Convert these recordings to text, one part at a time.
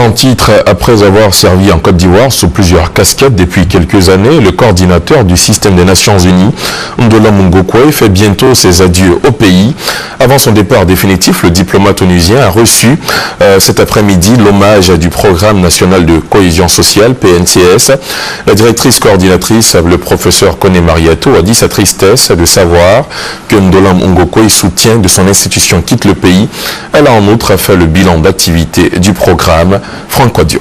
en titre, après avoir servi en Côte d'Ivoire sous plusieurs casquettes depuis quelques années, le coordinateur du système des Nations Unies, Ndolam Ngokwe, fait bientôt ses adieux au pays. Avant son départ définitif, le diplomate onusien a reçu cet après-midi l'hommage du Programme national de cohésion sociale, PNCS. La directrice coordinatrice, le professeur Kone Mariato, a dit sa tristesse de savoir que Ndolam Ngokwe, soutien de son institution, quitte le pays. Elle a en outre fait le bilan d'activité du programme. Franck Wadio.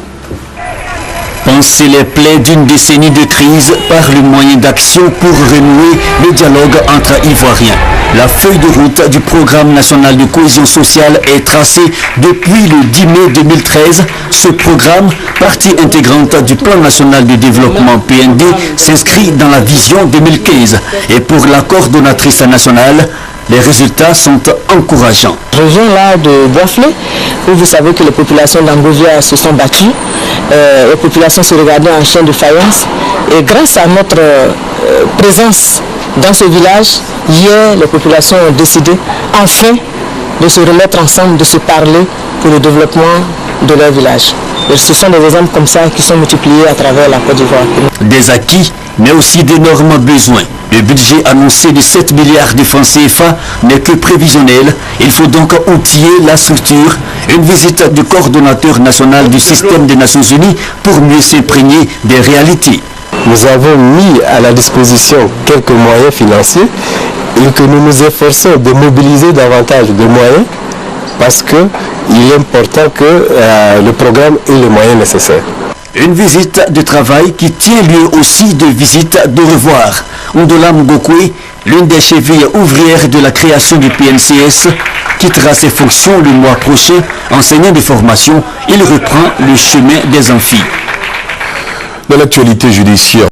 Penser les plaies d'une décennie de crise par le moyen d'action pour renouer le dialogue entre Ivoiriens. La feuille de route du Programme national de cohésion sociale est tracée depuis le 10 mai 2013. Ce programme, partie intégrante du Plan national de développement PND, s'inscrit dans la vision 2015. Et pour la coordonnatrice nationale, les résultats sont encourageants. Région là de Boisflé, où vous savez que les populations d'Angovia se sont battues, les populations se regardaient en chien de faïence. Et grâce à notre présence dans ce village, hier, les populations ont décidé enfin de se remettre ensemble, de se parler pour le développement de leur village. Et ce sont des exemples comme ça qui sont multipliés à travers la Côte d'Ivoire. Des acquis, mais aussi d'énormes besoins. Le budget annoncé de 7 milliards de francs CFA n'est que prévisionnel. Il faut donc outiller la structure. Une visite du coordonnateur national du système des Nations Unies pour mieux s'imprégner des réalités. Nous avons mis à la disposition quelques moyens financiers et que nous nous efforçons de mobiliser davantage de moyens parce qu'il est important que le programme ait les moyens nécessaires. Une visite de travail qui tient lieu aussi de visite de revoir. Ndolam Ngokwe, l'une des chevilles ouvrières de la création du PNCS, quittera ses fonctions le mois prochain. Enseignant de formation, il reprend le chemin des amphis. Dans l'actualité judiciaire,